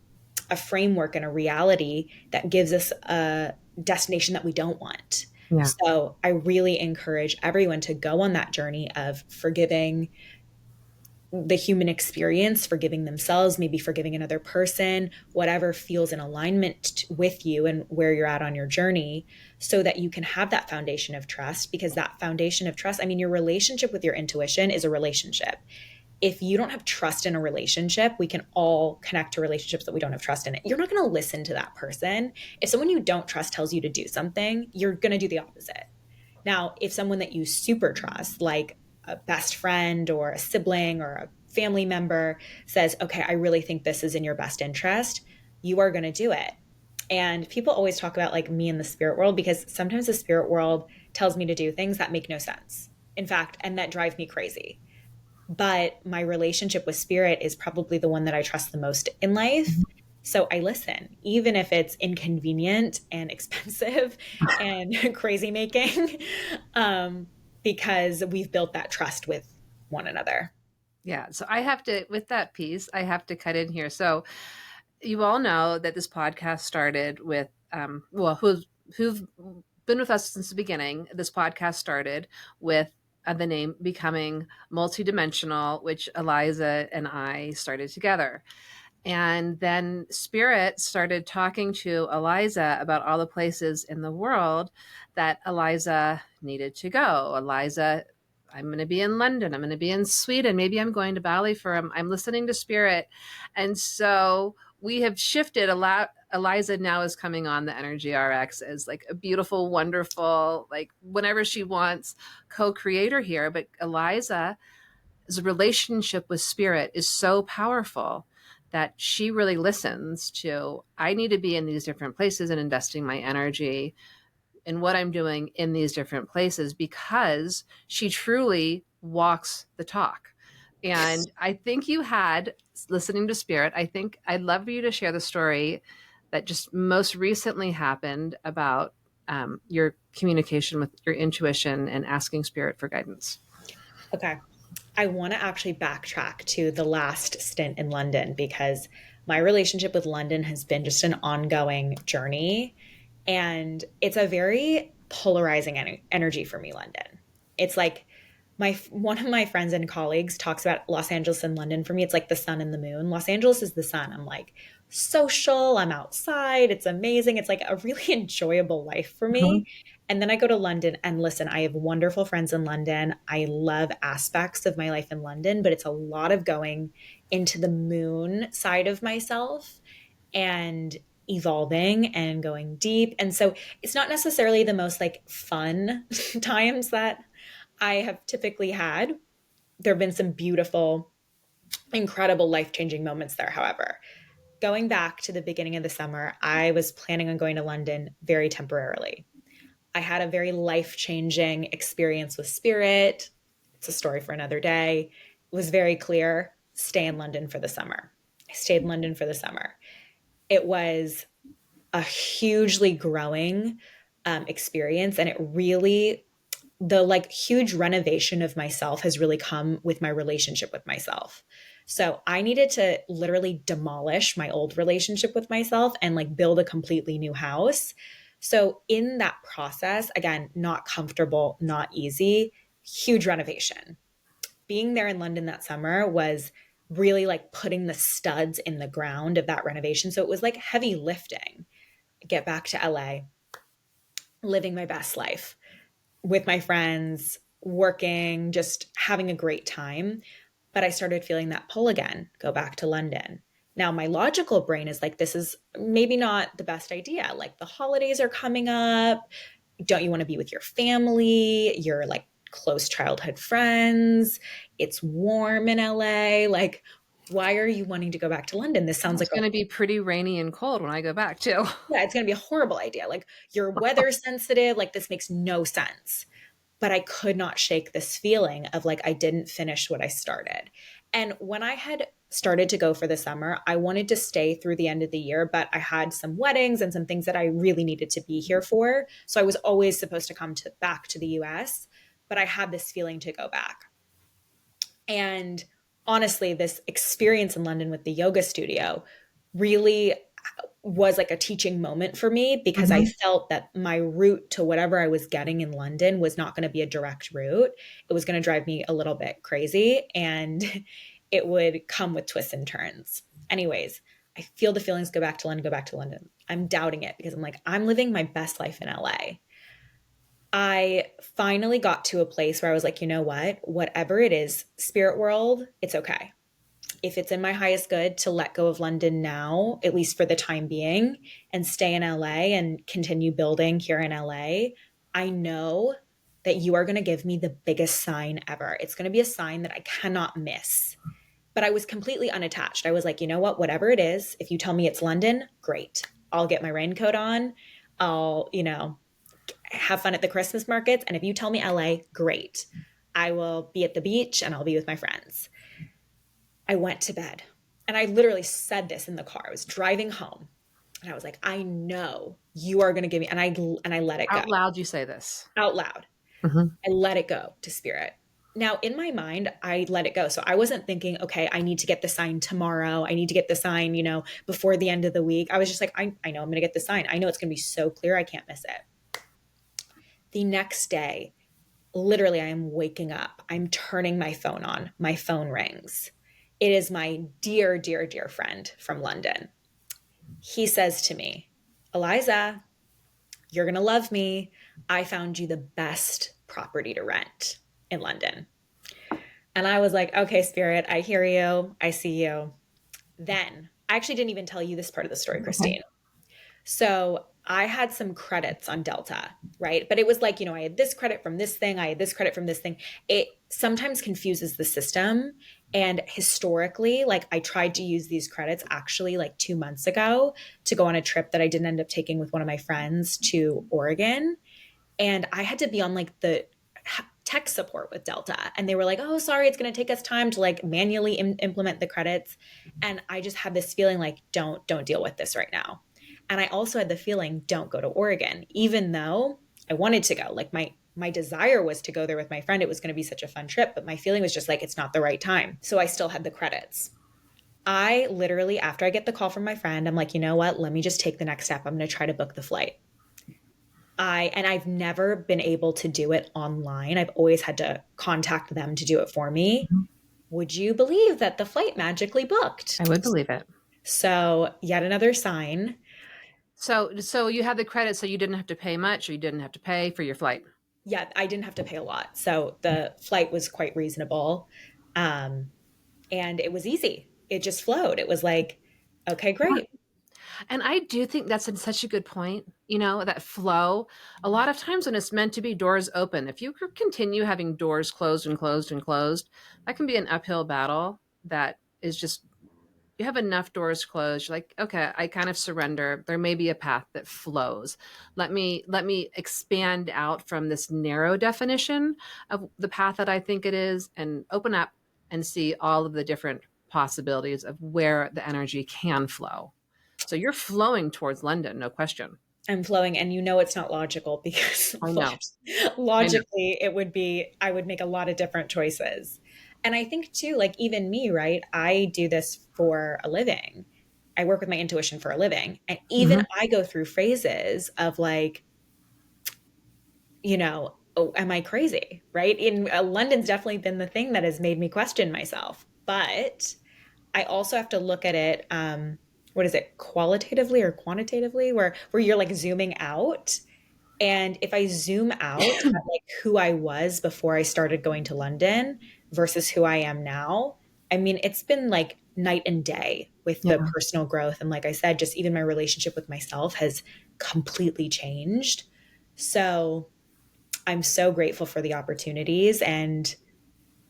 a framework and a reality that gives us a destination that we don't want. Yeah. So I really encourage everyone to go on that journey of forgiving the human experience, forgiving themselves, maybe forgiving another person, whatever feels in alignment with you and where you're at on your journey, so that you can have that foundation of trust. Because that foundation of trust, I mean, your relationship with your intuition is a relationship. If you don't have trust in a relationship, we can all connect to relationships that we don't have trust in it. You're not going to listen to that person. If someone you don't trust tells you to do something, you're going to do the opposite. Now, if someone that you super trust, like a best friend or a sibling or a family member, says, okay, I really think this is in your best interest, you are going to do it. And people always talk about like me in the spirit world because sometimes the spirit world tells me to do things that make no sense. In fact, and that drive me crazy. But my relationship with spirit is probably the one that I trust the most in life. So I listen, even if it's inconvenient and expensive and crazy making, um, because we've built that trust with one another. Yeah. So I have to, with that piece, I have to cut in here. So you all know that this podcast started with, who've been with us since the beginning. This podcast started with the name becoming multidimensional, which Eliza and I started together. And then Spirit started talking to Eliza about all the places in the world that Eliza needed to go. Eliza, I'm going to be in London. I'm going to be in Sweden. Maybe I'm going to Bali for I'm listening to Spirit. And so we have shifted a lot. Eliza now is coming on the Energy RX as like a beautiful, wonderful, like whenever she wants, co-creator here. But Eliza, relationship with Spirit is so powerful that she really listens to, I need to be in these different places and investing my energy in what I'm doing in these different places, because she truly walks the talk. And I think you had, listening to Spirit, I think I'd love for you to share the story that just most recently happened about your communication with your intuition and asking Spirit for guidance. Okay. I want to actually backtrack to the last stint in London because my relationship with London has been just an ongoing journey. And it's a very polarizing energy for me, London. It's like one of my friends and colleagues talks about Los Angeles and London. For me, it's like the sun and the moon. Los Angeles is the sun. I'm like social, I'm outside, it's amazing. It's like a really enjoyable life for me. And then I go to London and listen, I have wonderful friends in London. I love aspects of my life in London, but it's a lot of going into the moon side of myself and evolving and going deep. And so it's not necessarily the most like fun times that I have typically had. There have been some beautiful, incredible, life changing moments there, however. Going back to the beginning of the summer, I was planning on going to London very temporarily. I had a very life changing experience with Spirit. It's a story for another day. It was very clear, stay in London for the summer. I stayed in London for the summer. It was a hugely growing experience, and it really, the like huge renovation of myself has really come with my relationship with myself. So I needed to literally demolish my old relationship with myself and like build a completely new house. So in that process, again, not comfortable, not easy, huge renovation. Being there in London that summer was really like putting the studs in the ground of that renovation. So it was like heavy lifting. Get back to LA, living my best life with my friends, working, just having a great time. But I started feeling that pull again, go back to London. Now, my logical brain is like, this is maybe not the best idea. Like, the holidays are coming up. Don't you want to be with your family, your like close childhood friends? It's warm in LA. Like, why are you wanting to go back to London? This Well, sounds it's like a going to be pretty rainy and cold when I go back too. yeah, it's going to be a horrible idea. Like, you're weather sensitive. Like, this makes no sense. But I could not shake this feeling of like I didn't finish what I started. And when I had started to go for the summer, I wanted to stay through the end of the year, but I had some weddings and some things that I really needed to be here for. So I was always supposed to come back to the US, but I had this feeling to go back. And honestly, this experience in London with the yoga studio really was like a teaching moment for me because I Mm-hmm. felt that my route to whatever I was getting in London was not going to be a direct route. It was going to drive me a little bit crazy and it would come with twists and turns. Anyways, I feel the feelings go back to London, go back to London. I'm doubting it because I'm like, I'm living my best life in LA. I finally got to a place where I was like, you know what? Whatever it is, spirit world, it's okay. If it's in my highest good to let go of London now, at least for the time being, and stay in LA and continue building here in LA, I know that you are going to give me the biggest sign ever. It's going to be a sign that I cannot miss. But I was completely unattached. I was like, you know what? Whatever it is, if you tell me it's London, great. I'll get my raincoat on. I'll, have fun at the Christmas markets. And if you tell me LA, great. I will be at the beach and I'll be with my friends. I went to bed and I literally said this in the car. I was driving home and I was like, I know you are going to give me, and I let it go Out loud, you say this. out loud. Mm-hmm. I let it go to Spirit. Now, in my mind, I let it go. So I wasn't thinking, okay, I need to get the sign tomorrow. I need to get the sign, before the end of the week. I was just like, I know I'm going to get the sign. I know it's going to be so clear. I can't miss it. The next day, literally, I am waking up. I'm turning my phone on. My phone rings. It is my dear, dear, dear friend from London. He says to me, Eliza, you're going to love me. I found you the best property to rent in London. And I was like, okay, Spirit, I hear you. I see you. Then I actually didn't even tell you this part of the story, Okay. Christine. So I had some credits on Delta, right? But it was like, I had this credit from this thing, I had this credit from this thing. It sometimes confuses the system. And historically, like I tried to use these credits actually like 2 months ago to go on a trip that I didn't end up taking with one of my friends to Oregon. And I had to be on like the tech support with Delta. And they were like, oh, sorry, it's going to take us time to like manually implement the credits. And I just had this feeling like, don't deal with this right now. And I also had the feeling, don't go to Oregon, even though I wanted to go. Like my desire was to go there with my friend. It was going to be such a fun trip, but my feeling was just like, it's not the right time. So I still had the credits. I literally, after I get the call from my friend, I'm like, you know what? Let me just take the next step. I'm going to try to book the flight. I've never been able to do it online. I've always had to contact them to do it for me. Mhm. Would you believe that the flight magically booked? I would believe it. So, yet another sign. So you had the credit, so you didn't have to pay much, or you didn't have to pay for your flight. Yeah, I didn't have to pay a lot. So, the flight was quite reasonable. Um, and it was easy. It just flowed. It was like, okay, Yeah. great. And I do think that's such a good point. That flow. A lot of times when it's meant to be doors open, if you continue having doors closed and closed and closed, that can be an uphill battle that is just you have enough doors closed. You're like, okay, I kind of surrender. There may be a path that flows. Let me expand out from this narrow definition of the path that I think it is and open up and see all of the different possibilities of where the energy can flow. So you're flowing towards London, no question. I'm flowing, and it's not logical because I know. I know. logically it would be I would make a lot of different choices. And I think too, like even me, right? I do this for a living. I work with my intuition for a living. And even Hmm. I go through phases of like, oh, am I crazy? Right? In London's definitely been the thing that has made me question myself. But I also have to look at it, what is it, qualitatively or quantitatively, where you're like zooming out. And if I zoom out at like who I was before I started going to London versus who I am now, I mean, it's been like night and day with the Yeah. personal growth. And like I said, just even my relationship with myself has completely changed. So I'm so grateful for the opportunities. And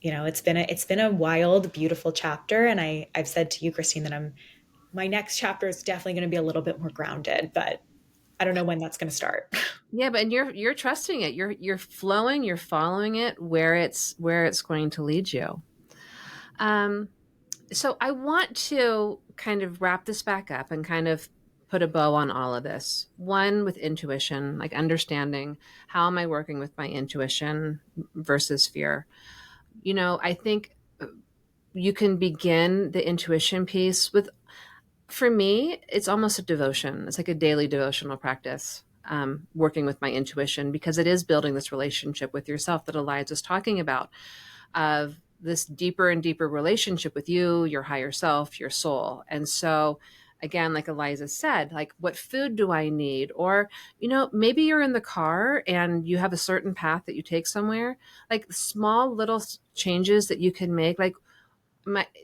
it's been a wild, beautiful chapter. And I've said to you, Christine, that my next chapter is definitely going to be a little bit more grounded, but I don't know when that's going to start. Yeah, but you're trusting it. You're flowing, you're following it where it's going to lead you. Um so I want to kind of wrap this back up and kind of put a bow on all of this. One, with intuition, like understanding how am I working with my intuition versus fear. I think you can begin the intuition piece with, for me, it's almost a devotion. It's like a daily devotional practice, working with my intuition, because it is building this relationship with yourself that Eliza's talking about, of this deeper and deeper relationship with you, your higher self, your soul. And so, again, like Eliza said, like, what food do I need? Or, maybe you're in the car and you have a certain path that you take somewhere, like small little changes that you can make. Like,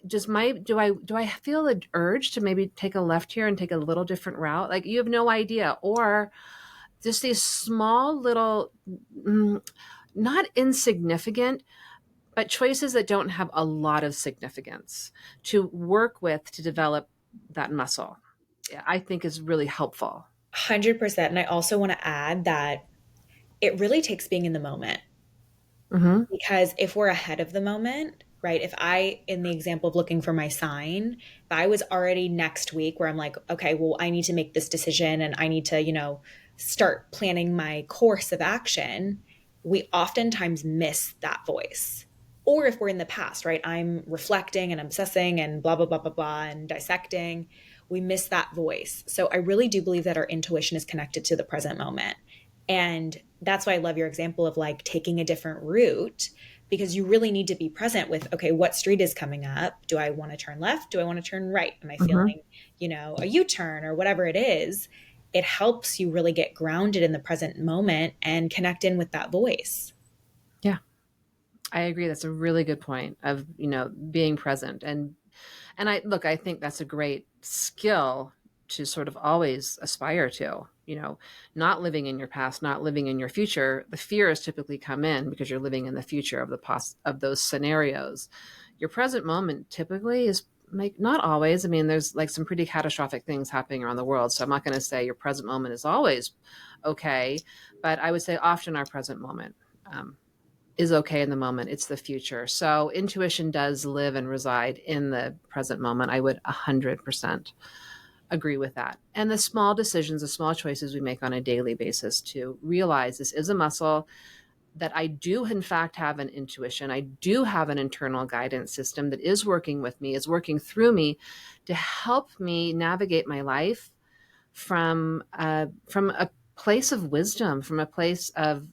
do I feel the urge to maybe take a left here and take a little different route? Like, you have no idea. Or just these small little, mm, not insignificant, but choices that don't have a lot of significance to work with to develop that muscle, I think is really helpful. 100%. And I also want to add that it really takes being in the moment, Hmm. because if we're ahead of the moment, right? If I, in the example of looking for my sign, if I was already next week where I'm like, okay, well, I need to make this decision and I need to, start planning my course of action, we oftentimes miss that voice. Or if we're in the past, right? I'm reflecting and obsessing and blah, blah, blah, blah, blah, and dissecting, we miss that voice. So I really do believe that our intuition is connected to the present moment. And that's why I love your example of like taking a different route, because you really need to be present with, okay, what street is coming up? Do I want to turn left? Do I want to turn right? Am I Hmm. feeling, a U-turn or whatever it is? It helps you really get grounded in the present moment and connect in with that voice. Yeah, I agree. That's a really good point of, being present. And I think that's a great skill to sort of always aspire to, not living in your past, not living in your future. The fears typically come in because you're living in the future of of those scenarios. Your present moment typically is like, not always. I mean, there's like some pretty catastrophic things happening around the world. So I'm not going to say your present moment is always okay, but I would say often our present moment um, is okay in the moment. It's the future. So intuition does live and reside in the present moment. I would 100% agree with that. And the small decisions, the small choices we make on a daily basis to realize this is a muscle, that I do, in fact, have an intuition. I do have an internal guidance system that is working with me, is working through me to help me navigate my life from a place of wisdom, from a place of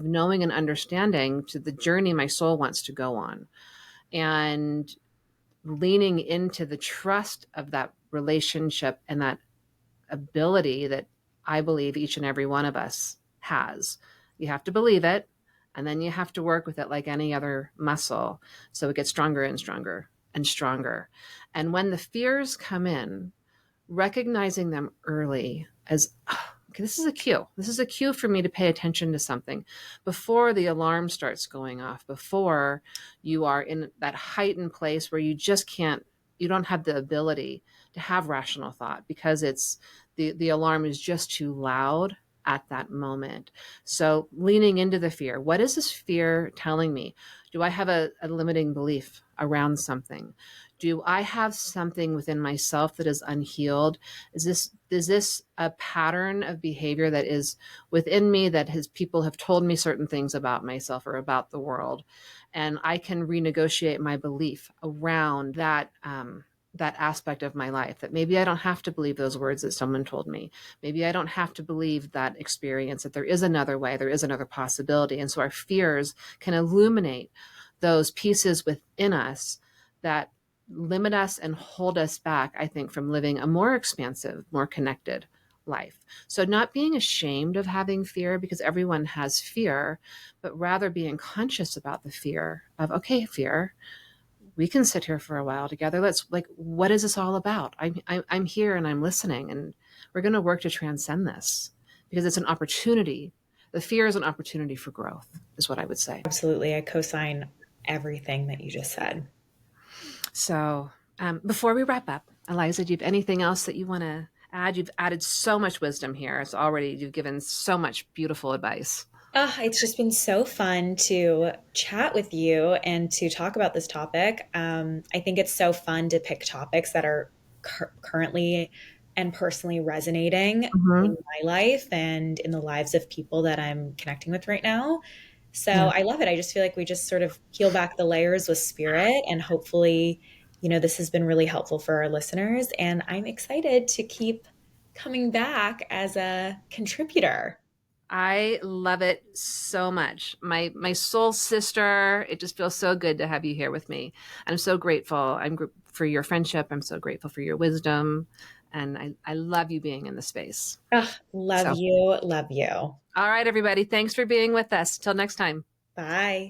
knowing and understanding to the journey my soul wants to go on, and leaning into the trust of that relationship and that ability that I believe each and every one of us has. You have to believe it, and then you have to work with it like any other muscle so it gets stronger and stronger and stronger. And when the fears come in, recognizing them early as, oh, okay, this is a cue. This is a cue for me to pay attention to something before the alarm starts going off, before you are in that heightened place where you just can't, you don't have the ability to have rational thought because the alarm is just too loud at that moment. So leaning into the fear. What is this fear telling me? Do I have a limiting belief around something? Do I have something within myself that is unhealed? Is this a pattern of behavior that is within me that has people have told me certain things about myself or about the world, and I can renegotiate my belief around that aspect of my life, that maybe I don't have to believe those words that someone told me. Maybe I don't have to believe that experience, that there is another way, there is another possibility. And so our fears can illuminate those pieces within us that limit us and hold us back, I think, from living a more expansive, more connected life. So, not being ashamed of having fear because everyone has fear, but rather being conscious about the fear of, okay, fear, we can sit here for a while together. Let's, like, what is this all about? I'm here and I'm listening, and we're going to work to transcend this because it's an opportunity. The fear is an opportunity for growth, is what I would say. Absolutely. I co-sign everything that you just said. So, before we wrap up, Eliza, do you have anything else that you want to add? You've added so much wisdom here. You've given so much beautiful advice. It's just been so fun to chat with you and to talk about this topic. I think it's so fun to pick topics that are currently and personally resonating in Hmm. my life and in the lives of people that I'm connecting with right now. So Yeah. I love it. I just feel like we just sort of peel back the layers with spirit, and hopefully, this has been really helpful for our listeners. And I'm excited to keep coming back as a contributor. I love it so much. My soul sister, it just feels so good to have you here with me. I'm so grateful. For your friendship. I'm so grateful for your wisdom. And I love you being in the space. Ugh, love So, you. Love you. all right, everybody. Thanks for being with us. Till next time. Bye.